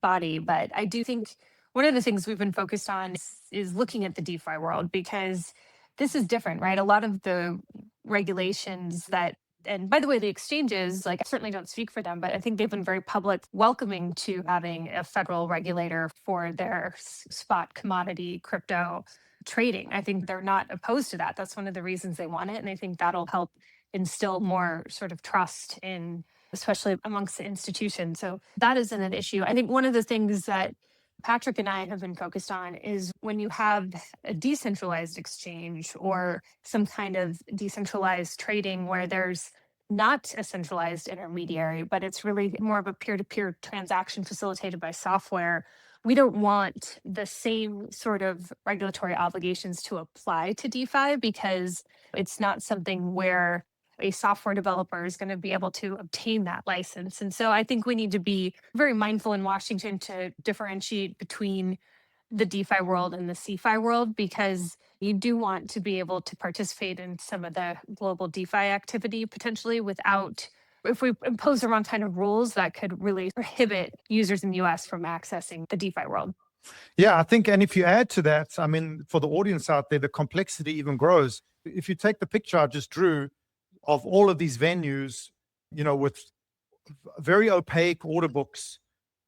body, but I do think one of the things we've been focused on is looking at the DeFi world, because this is different, right? A lot of the regulations that, and by the way, the exchanges, I certainly don't speak for them, but I think they've been very public, welcoming to having a federal regulator for their spot commodity crypto trading. I think they're not opposed to that. That's one of the reasons they want it. And I think that'll help instill more sort of trust in, especially amongst the institutions. So that isn't an issue. I think one of the things that Patrick and I have been focused on is when you have a decentralized exchange or some kind of decentralized trading where there's not a centralized intermediary, but it's really more of a peer-to-peer transaction facilitated by software. We don't want the same sort of regulatory obligations to apply to DeFi, because it's not something where a software developer is going to be able to obtain that license. And so I think we need to be very mindful in Washington to differentiate between the DeFi world and the CeFi world, because you do want to be able to participate in some of the global DeFi activity potentially without, if we impose the wrong kind of rules, that could really prohibit users in the US from accessing the DeFi world. Yeah, I think, and if you add to that, I mean, for the audience out there, the complexity even grows. If you take the picture I just drew of all of these venues, with very opaque order books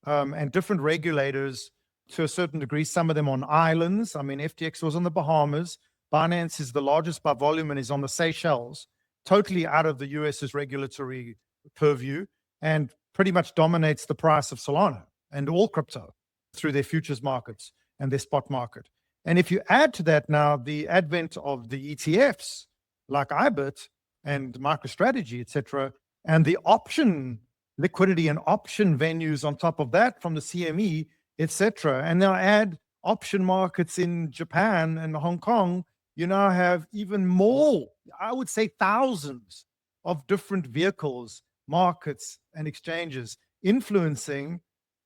and different regulators to a certain degree, some of them on islands. I mean, FTX was on the Bahamas. Binance is the largest by volume and is on the Seychelles, totally out of the US's regulatory purview, and pretty much dominates the price of Solana and all crypto through their futures markets and their spot market. And if you add to that now the advent of the ETFs like IBIT and MicroStrategy, etc., and the option liquidity and option venues on top of that from the CME, etc., and now add option markets in Japan and Hong Kong, you now have even more, I would say thousands of different vehicles, markets, and exchanges influencing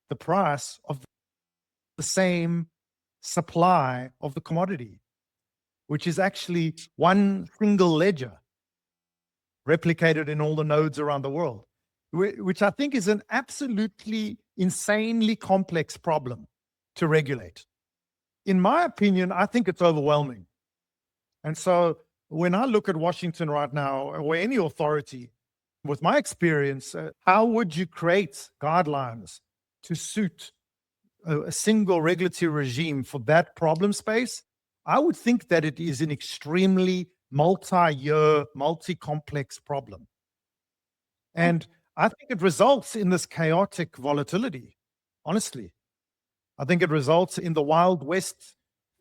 the price of the same supply of the commodity, which is actually one single ledger replicated in all the nodes around the world, which I think is an absolutely insanely complex problem to regulate. In my opinion, I think it's overwhelming. And so when I look at Washington right now, or any authority, with my experience, how would you create guidelines to suit a single regulatory regime for that problem space? I would think that it is an extremely multi-year, multi-complex problem. And I think it results in this chaotic volatility, honestly. I think it results in the Wild West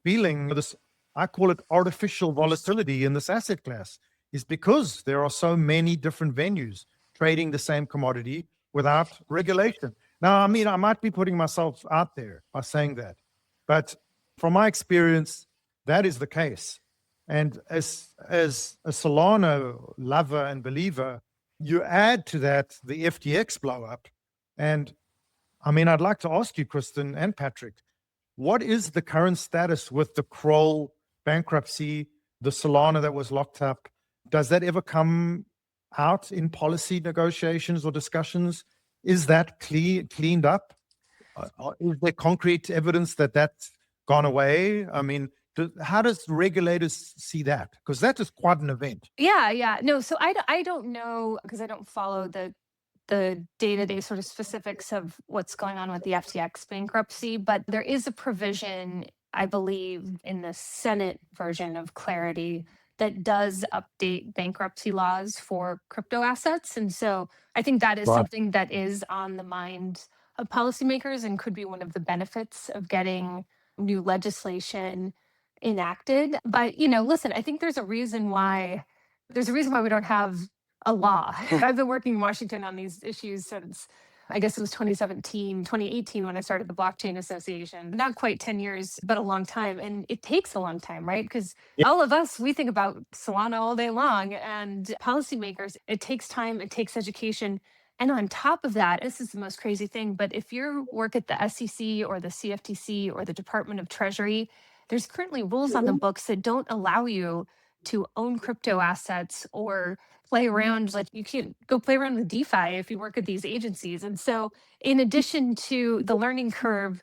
feeling, this, I call it artificial volatility in this asset class, is because there are so many different venues trading the same commodity without regulation. Now, I mean, I might be putting myself out there by saying that, but from my experience, that is the case. And as a Solana lover and believer, you add to that the FTX blow up. And I mean, I'd like to ask you, Kristin and Patrick, what is the current status with the Kroll bankruptcy, the Solana that was locked up? Does that ever come out in policy negotiations or discussions? Is that cleaned up? Is there concrete evidence that that's gone away? I mean, how does regulators see that? Because that is quite an event. Yeah. No, so I don't know, because I don't follow the day-to-day sort of specifics of what's going on with the FTX bankruptcy, but there is a provision, I believe, in the Senate version of Clarity that does update bankruptcy laws for crypto assets. And so I think that is something that is on the mind of policymakers and could be one of the benefits of getting new legislation enacted. But, listen, I think there's a reason why we don't have a law. I've been working in Washington on these issues since, I guess it was 2018 when I started the Blockchain Association. Not quite 10 years, but a long time. And it takes a long time, right? Because all of us, we think about Solana all day long, and policymakers, it takes time, it takes education. And on top of that, this is the most crazy thing, but if you work at the SEC or the CFTC or the Department of Treasury, there's currently rules on the books that don't allow you to own crypto assets or play around. Like, you can't go play around with DeFi if you work at these agencies. And so in addition to the learning curve,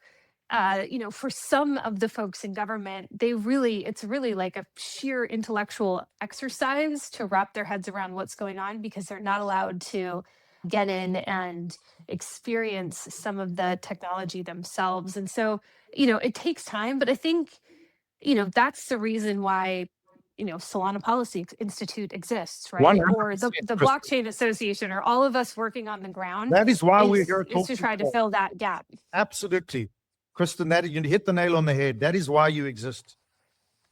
for some of the folks in government, it's really like a sheer intellectual exercise to wrap their heads around what's going on, because they're not allowed to get in and experience some of the technology themselves. And so, it takes time, but I think, that's the reason why, Solana Policy Institute exists, right? Or the Blockchain Association, or all of us working on the ground. That is why we're here to try to fill that gap. Absolutely. Kristin, that you hit the nail on the head. That is why you exist,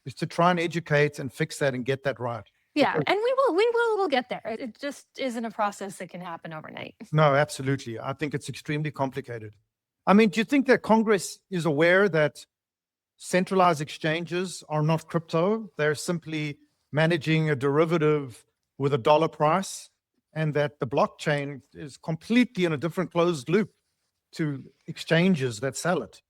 is to try and educate and fix that and get that right. Yeah, and we'll get there. It just isn't a process that can happen overnight. No, absolutely. I think it's extremely complicated. I mean, do you think that Congress is aware that centralized exchanges are not crypto? They're simply managing a derivative with a dollar price, and that the blockchain is completely in a different closed loop to exchanges that sell it.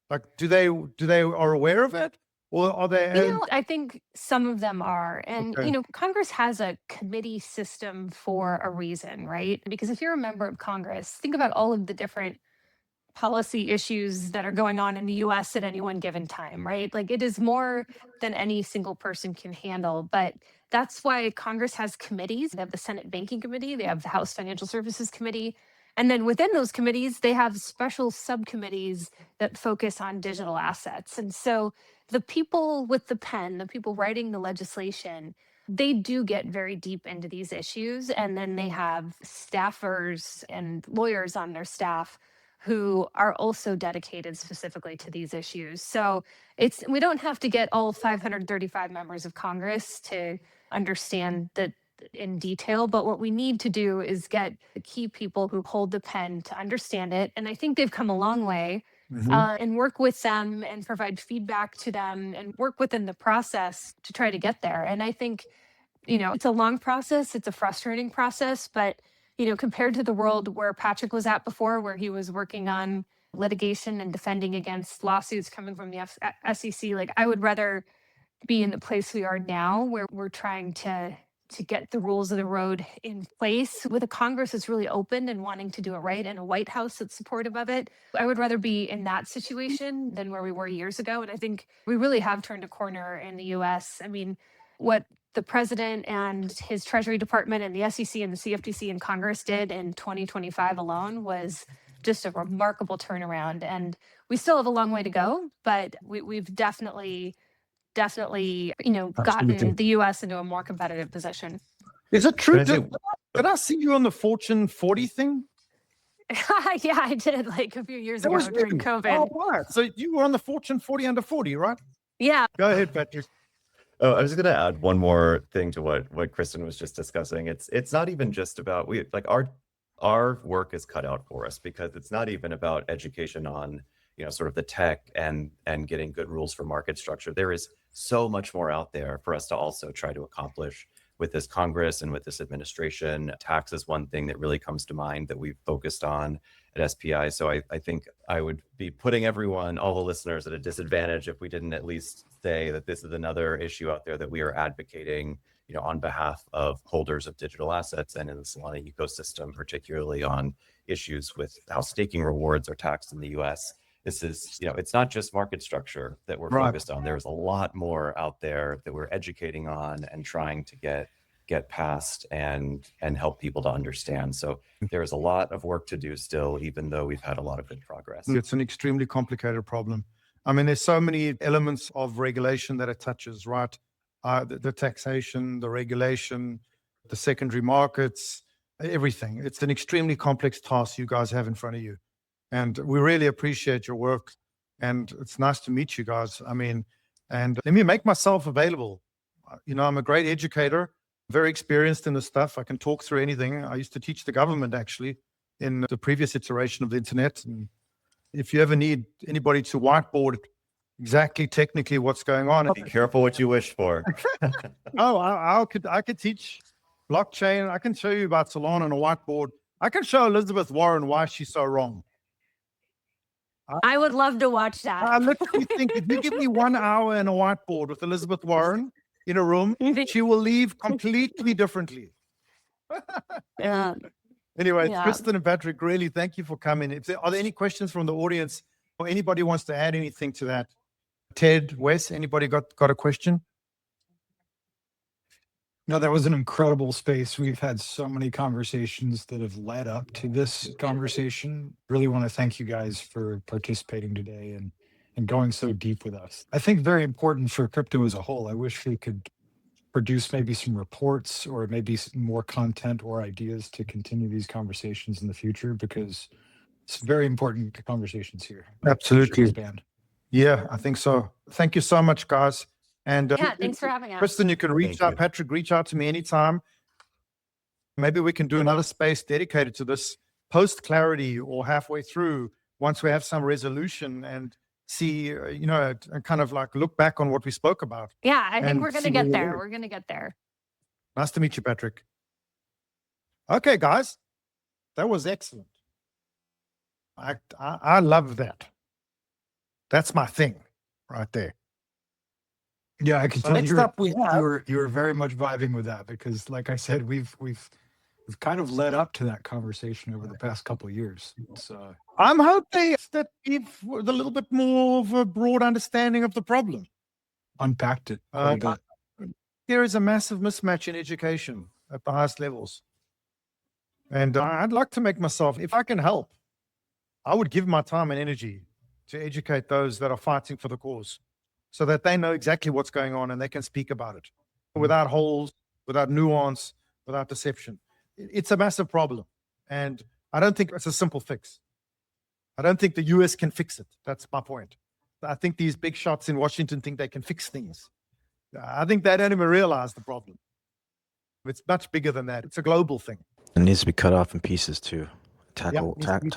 Like, do they are aware of it, or are they? I think some of them are. And, Okay. Congress has a committee system for a reason, right? Because if you're a member of Congress, think about all of the different policy issues that are going on in the US at any one given time, right? Like, it is more than any single person can handle. But that's why Congress has committees. They have the Senate Banking Committee, they have the House Financial Services Committee. And then within those committees, they have special subcommittees that focus on digital assets. And so the people with the pen, the people writing the legislation, they do get very deep into these issues. And then they have staffers and lawyers on their staff who are also dedicated specifically to these issues. So we don't have to get all 535 members of Congress to understand that in detail, but what we need to do is get the key people who hold the pen to understand it. And I think they've come a long way. And work with them and provide feedback to them and work within the process to try to get there. And I think, it's a long process. It's a frustrating process, but, compared to the world where Patrick was at before, where he was working on litigation and defending against lawsuits coming from the SEC, like, I would rather be in the place we are now, where we're trying to get the rules of the road in place with a Congress that's really open and wanting to do it right, and a White House that's supportive of it. I would rather be in that situation than where we were years ago. And I think we really have turned a corner in the US. I mean, what the president and his Treasury Department and the SEC and the CFTC and Congress did in 2025 alone was just a remarkable turnaround. And we still have a long way to go, but we've definitely, gotten the US into a more competitive position. Is it true? Can I say- Did I see you on the Fortune 40 thing? Yeah, I did, like, a few years That ago was during you. COVID. Oh, right. So you were on the Fortune 40 under 40, right? Yeah. Go ahead, Patrick. Oh, I was going to add one more thing to what Kristin was just discussing. It's not even just about our work is cut out for us, because it's not even about education on sort of the tech and getting good rules for market structure. There is so much more out there for us to also try to accomplish with this Congress and with this administration. Tax is one thing that really comes to mind that we've focused on at SPI. So I think I would be putting all the listeners at a disadvantage if we didn't at least say that this is another issue out there that we are advocating, on behalf of holders of digital assets and in the Solana ecosystem, particularly on issues with how staking rewards are taxed in the US. This is, it's not just market structure that we're focused on. There's a lot more out there that we're educating on and trying to get past and help people to understand. So there's a lot of work to do still, even though we've had a lot of good progress. It's an extremely complicated problem. I mean, there's so many elements of regulation that it touches, right? The taxation, the regulation, the secondary markets, everything. It's an extremely complex task you guys have in front of you. And we really appreciate your work. And it's nice to meet you guys. I mean, and let me make myself available. I'm a great educator, very experienced in this stuff. I can talk through anything. I used to teach the government, actually, in the previous iteration of the internet. And if you ever need anybody to whiteboard exactly technically what's going on. Be careful what you wish for. Oh, I could teach blockchain. I can show you about Solana on a whiteboard. I can show Elizabeth Warren why she's so wrong. I would love to watch that. I literally think if you give me 1 hour in a whiteboard with Elizabeth Warren in a room, she will leave completely differently. Yeah. Anyway, Yeah. Kristin and Patrick, really, thank you for coming. Are there any questions from the audience or anybody wants to add anything to that? Ted, Wes, anybody got a question? No, that was an incredible space. We've had so many conversations that have led up to this conversation. Really want to thank you guys for participating today and going so deep with us. I think very important for crypto as a whole. I wish we could produce maybe some reports or maybe some more content or ideas to continue these conversations in the future, because it's very important conversations here. Absolutely. Expand. Yeah, I think so. Thank you so much, guys. And Yeah, thanks for having us. Kristin, you can reach Thank out. you. Patrick, reach out to me anytime. Maybe we can do another space dedicated to this post clarity or halfway through, once we have some resolution and see, and kind of like look back on what we spoke about. Yeah, I think and we're going see to where get we there. were. We're going to get there. Nice to meet you, Patrick. Okay, guys, that was excellent. I love that. That's my thing right there. Yeah, I can So tell next up we have you were very much vibing with that because, like I said, we've kind of led up to that conversation over the past couple of years. It's I'm hoping that we've with a little bit more of a broad understanding of the problem. unpacked it quite a bit. There is a massive mismatch in education at the highest levels. And I'd like to make myself, if I can help, I would give my time and energy to educate those that are fighting for the cause so that they know exactly what's going on and they can speak about it without holes, without nuance, without deception. It's a massive problem. And I don't think it's a simple fix. I don't think the US can fix it. That's my point. I think these big shots in Washington think they can fix things. I think they don't even realize the problem. It's much bigger than that. It's a global thing. It needs to be cut off in pieces too. Tackle needs to be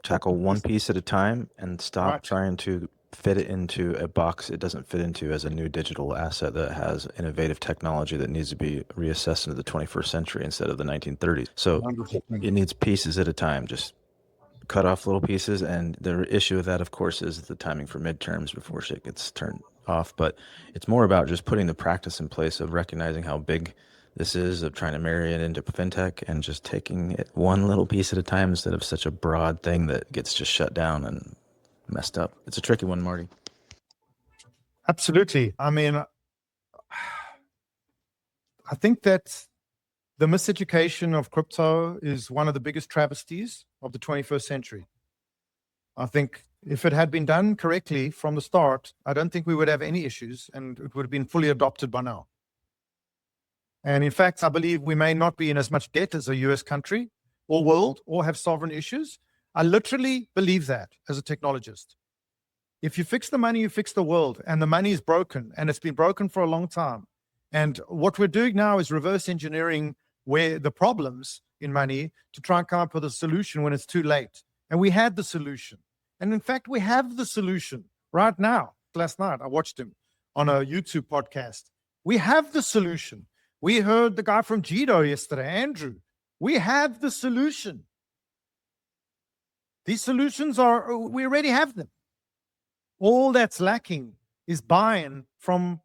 tackle in one pieces. piece at a time and stop Right. trying to fit it into a box it doesn't fit into as a new digital asset that has innovative technology that needs to be reassessed into the 21st century instead of the 1930s. So 100%. it needs pieces at a time. Just cut off little pieces. And the issue with that, of course, is the timing for midterms before shit gets turned off. But it's more about just putting the practice in place of recognizing how big this is, of trying to marry it into fintech and just taking it one little piece at a time instead of such a broad thing that gets just shut down and messed up. It's a tricky one, Marty. Absolutely. I mean, I think that the miseducation of crypto is one of the biggest travesties of the 21st century. I think if it had been done correctly from the start, I don't think we would have any issues and it would have been fully adopted by now. And in fact, I believe we may not be in as much debt as a US country or world or have sovereign issues. I literally believe that as a technologist. If you fix the money, you fix the world, and the money is broken and it's been broken for a long time. And what we're doing now is reverse engineering where the problems in money to try and come up with a solution when it's too late. And we had the solution. And in fact, we have the solution right now. Last night, I watched him on a YouTube podcast. We have the solution. We heard the guy from Jido yesterday, Andrew. We have the solution. These solutions we already have them. All that's lacking is buy-in from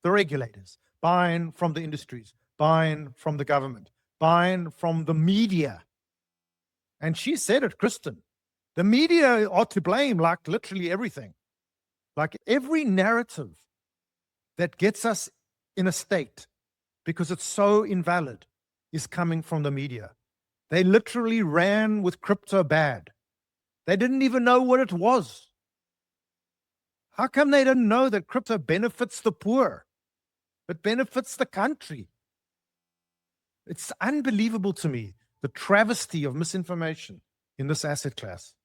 the regulators, buy-in from the industries, buy-in from the government, buy-in from the media. And she said it, Kristin. The media are to blame, like literally everything. Like every narrative that gets us in a state because it's so invalid is coming from the media. They literally ran with crypto bad. They didn't even know what it was. How come they didn't know that crypto benefits the poor? It benefits the country. It's unbelievable to me, the travesty of misinformation in this asset class.